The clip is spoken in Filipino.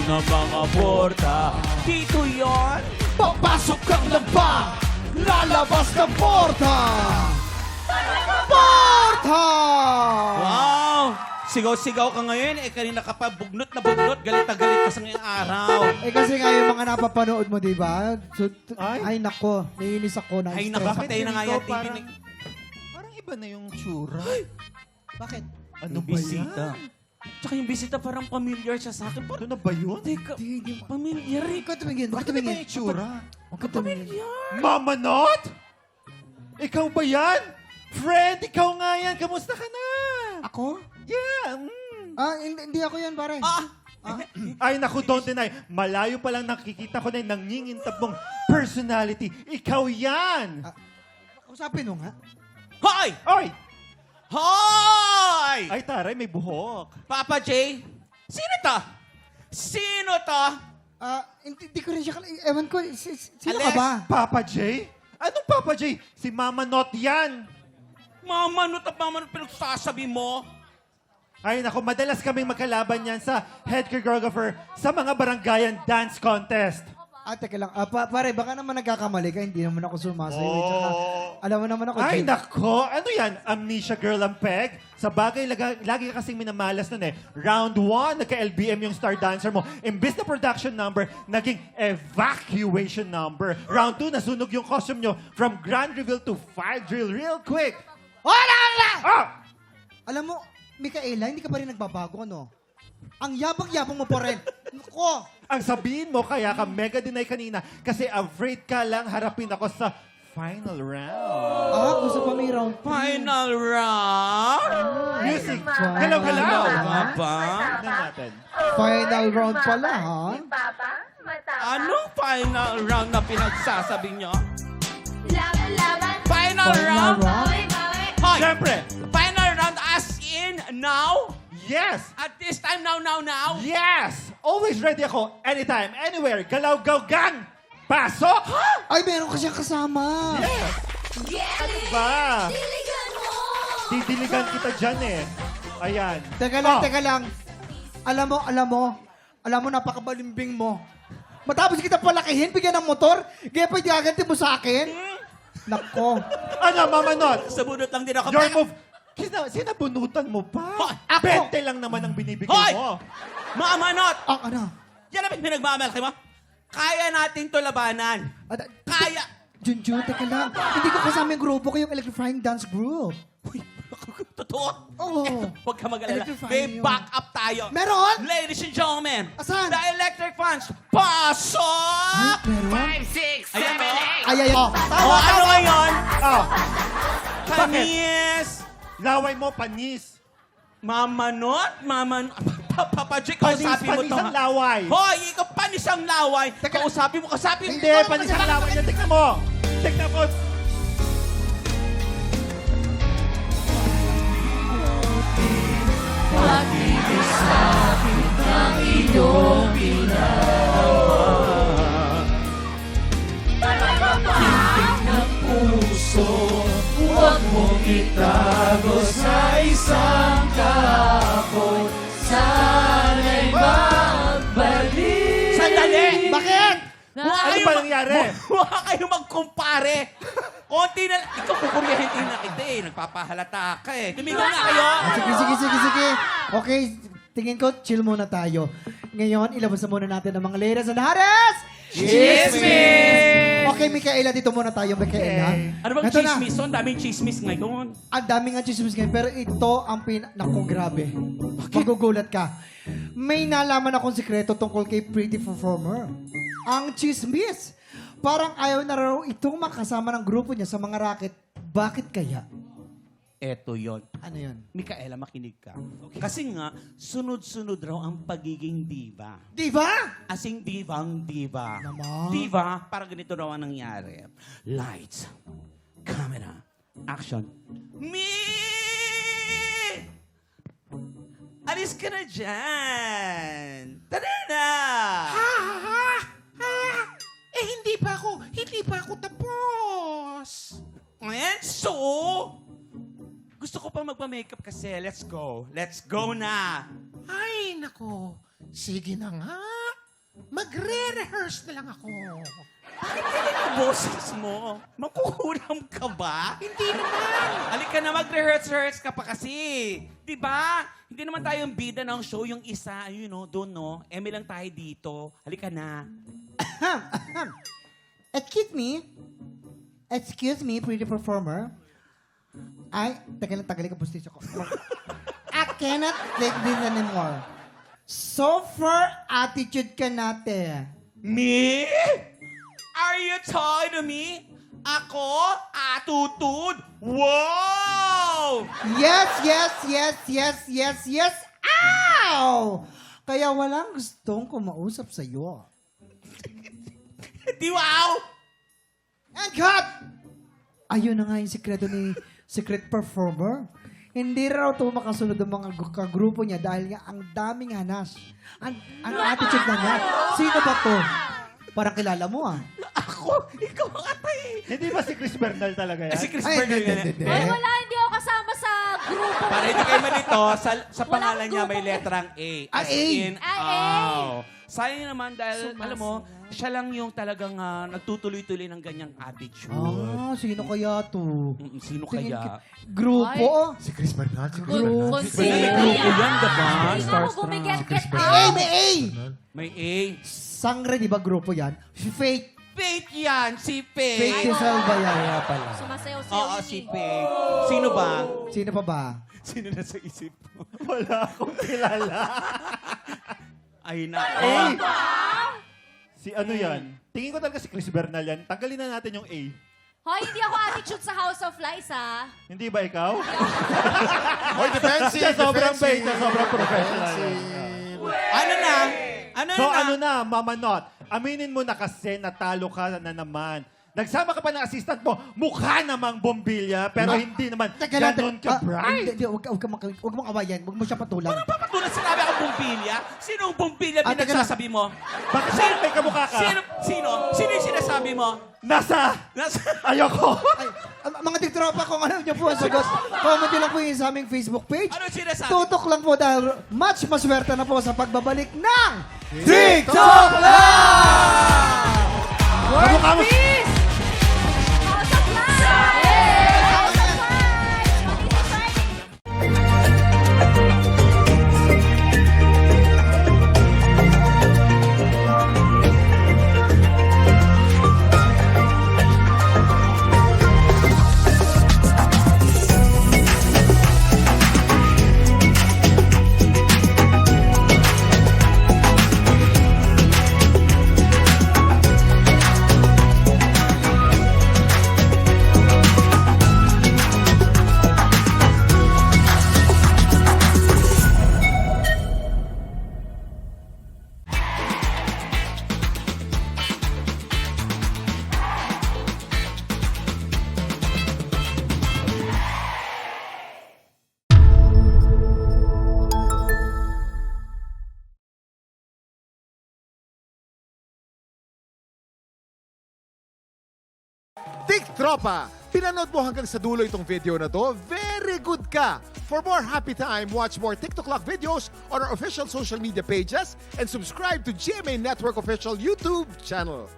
ng mga porta. Dito yon. Papasok kang lampa, lalabas ng porta! Porta! Wow! Sigaw-sigaw ka ngayon. Kanina ka pa bugnot na bugnot. Galit na galit ka sa ngayong araw. Kasi nga yung mga napapanood mo, di ba? So, ay, nako. Naiinis ako. Ay, Na-stress. napapatay na nga yan. Parang, parang iba na yung tsura. Bakit? Ano ba Bisita. yan? Tsaka yung bisita parang familiar siya sa akin. Ano na ba yun? Teka, familiar eh. Ikaw tumingin. Bakit Ano ba tumingin? yung tsura? Huwag ka tumingin. Mama Not? Ikaw ba yan? Friend, ikaw nga yan. Kamusta ka na? Ako? Yeah. Hindi ako yan, pare. Ay, naku, don't deny. Malayo pa lang nakikita ko na yung nangingintab mong personality. Ikaw yan! Usapin mo nga. Hoy! Oy! Hoy! Ay, taray, may buhok. Papa J, sino to? Sino to? Hindi ko rin siya ewan ko, sino ka Alex? ba? Papa J? Anong Papa J? Si Mama Not yan. Mamanot at mamanot pinagsasabi mo? Ay, naku, madalas kaming magkalaban yan sa head choreographer sa mga barangayan dance contest. Teka lang. Pare, baka naman nagkakamali ka. Hindi naman ako sumasayo. Tsaka, alam mo naman ako. Ay, Jay. nako. Ano yan? Amnesia girl ang peg? Sa bagay, lagi ka kasing minamalas nun eh. Round 1, nagka-LBM yung star dancer mo. Imbis na production number, naging evacuation number. Round 2, nasunog yung costume nyo from grand reveal to 5 drill real quick. Wala! Ah! Alam mo, Micaela, hindi ka pa rin nagbabago, ano? Ang yabang-yabang mo pa rin. Nako! Ang sabihin mo, kaya ka mega deny kanina kasi afraid ka lang harapin ako sa final round. Gusto pa may round. Final round? Music! Wow. Galaw-galaw! Nga ba? Tignan natin. Final round pala, ha? Papa, matapang. Anong final round na pinagsasabi nyo? Laban-laban. Final Final round? round? Bawi-bawi. Hoy! Siyempre! Final round as in now? Yes! At this time, now? Yes! Always ready ako. Anytime, anywhere. Galaw-gaw gang! Pasok! Ay, meron ka siyang kasama. Yes! Gelly! Ba? Diligan mo! Didiligan kita dyan eh. Ayan. Teka lang. Alam mo, napakabalimbing mo. Matapos kita palakihin, bigyan ng motor, kaya pa igaganti mo sa akin? Nako. Ano, Mama Not? Sa bunot lang din ako. Your move. Sinabunutan mo pa. Hoy, ako! 20 lang naman ang binibigay Hoy! mo. Mamanot! Ano? Yan ang pinagmamalaki mo. Kaya natin to labanan. Kaya! Junjun, teka lang. Hindi ko kasama yung grupo ko, yung electrifying dance group. Uy, totoo? Oo. Huwag ka mag-alala. Electrifying May yun. backup tayo. Meron? Ladies and gentlemen, Asan? the electric fans, pasok! Meron? 5, 6, 7, 8. Ay. O, ano ngayon? Oh, Panis! laway mo, panis. Mamanot? Papa J, Panis, kausapin mo panis to. ang laway. Hoy, ikaw panis ang laway. Kausapin mo. Hindi, panis ang laway niya. Tignan mo. Tignan mo. Sandali! Bakit? Huwag Ano ba nangyari? Huwag kayo magkumpare. Konti na lang. Ikaw kukuryahin na kita eh. Nagpapahalata ka eh. Tumigil na kayo. Sige. Okay, tingin ko, chill muna tayo. Ngayon, ilabas na muna natin ang mga ladies and hares! Chismis! Okay, Micaela, dito muna tayo, Micaela. Ano bang Ito na. chismis? Ang daming chismis ngayon. Ang daming nga chismis ngayon, pero ito ang Naku, grabe. Magugulat ka. May nalaman akong sikreto tungkol kay Pretty Performer. Ang chismis. Parang ayaw na raw itong makasama ng grupo niya sa mga racket. Bakit kaya? Eto yon. Ano yun? Mikaela, makinig ka. Kasi nga, sunod-sunod raw ang pagiging diva. Di ba? Asing divang diva. Naman. Diva, para ganito raw ang nangyari. Lights, camera, action. Me! Alis ka na dyan! Tara na! Hindi pa ako tapos. And so, gusto ko pa magpa-makeup kasi. Let's go. Let's go na. Ay, nako. Sige na nga. Magre-rehearse na lang ako. Boses mo. Makukulam ka ba? Hindi naman. Halika na, mag-rehearse ka pa kasi. Di ba? Hindi naman tayo yung bida ng show, yung isa, you know, doon, no? Eme lang tayo dito. Halika na. Excuse me, pretty performer. Tagal ka postisyo ko. I cannot take this anymore. So far, attitude ka natin. Me? Are you talking to me? Ako? Attitude? Wow! Yes. Ow! Kaya walang gustong kumausap sa'yo. Di wow! And cut! Ayun na nga yung sikreto ni secret performer. Hindi raw ito makasunod ang mga kagrupo niya dahil nga ang daming hanas. Ang attitude na niya. Sino ba to? Parang kilala mo ah. Ako? Ikaw ang atay. Hindi ba si Chris Bernal talaga yan? Si Chris Bernal yan. Ay, wala, hindi ako kasama sa grupo. Para hindi kayo malito, sa pangalan niya may grupo. letrang A. As A. in, A. aw. Sayang naman dahil, alam mo, siya lang yung talagang nagtutuloy-tuloy ng ganyang attitude. Sino kaya to? Sino Tingin kaya? Grupo? Si Chris Bernal. Si Chris Grupo. Bernal. Consider Grupo yan, diba? Hindi mo ako gumigit-get out. May A! May A. Sangre, di ba grupo yan? Fate. Fate yan, si Fate Fate. si Salva yan. Kaya pala. Sumasayaw-sayaw Oo, yun si eh. Fate. Sino ba? Sino pa ba? Sino na sa isip mo? Wala akong kilala. Ay, na. Si ano yan? Tingin ko talaga si Chris Bernal yan. Tanggalin na natin yung A. Hoy, hindi ako attitude sa House of Lies, ha? Hindi ba ikaw? Oy, defensive. Siya sobrang bait, defensive. siya sobrang professional. Ano na? So ano na, Mama Not? Aminin mo na kasi natalo ka na naman. Nagsama ka pa ng assistant mo, mukha namang bombilya, pero hindi naman ganun ka bright. Huwag mong awayan. Huwag mo siya patulan. Papatulan sinabi ako bumbilya? Sinong bumbilya Ah, teka pinagsasabi mo? Bakit sa'yo may kamukha ka? Sino yung sinasabi mo? Nasa! Ayoko! Ay, mga tiktropa, kung alam niyo po ang sagot, comment niyo lang po yung sa aming Facebook page. Ano sinasabi? Tutok lang po dahil much maswerte na po sa pagbabalik ng TikTok Live! Kamukha mo! House of Lies! House of Lies! Mag-isip Friday. TikTropa, pinanood mo hanggang sa dulo itong video na to? Very good ka! For more happy time, watch more TikTok Lock videos on our official social media pages and subscribe to GMA Network official YouTube channel.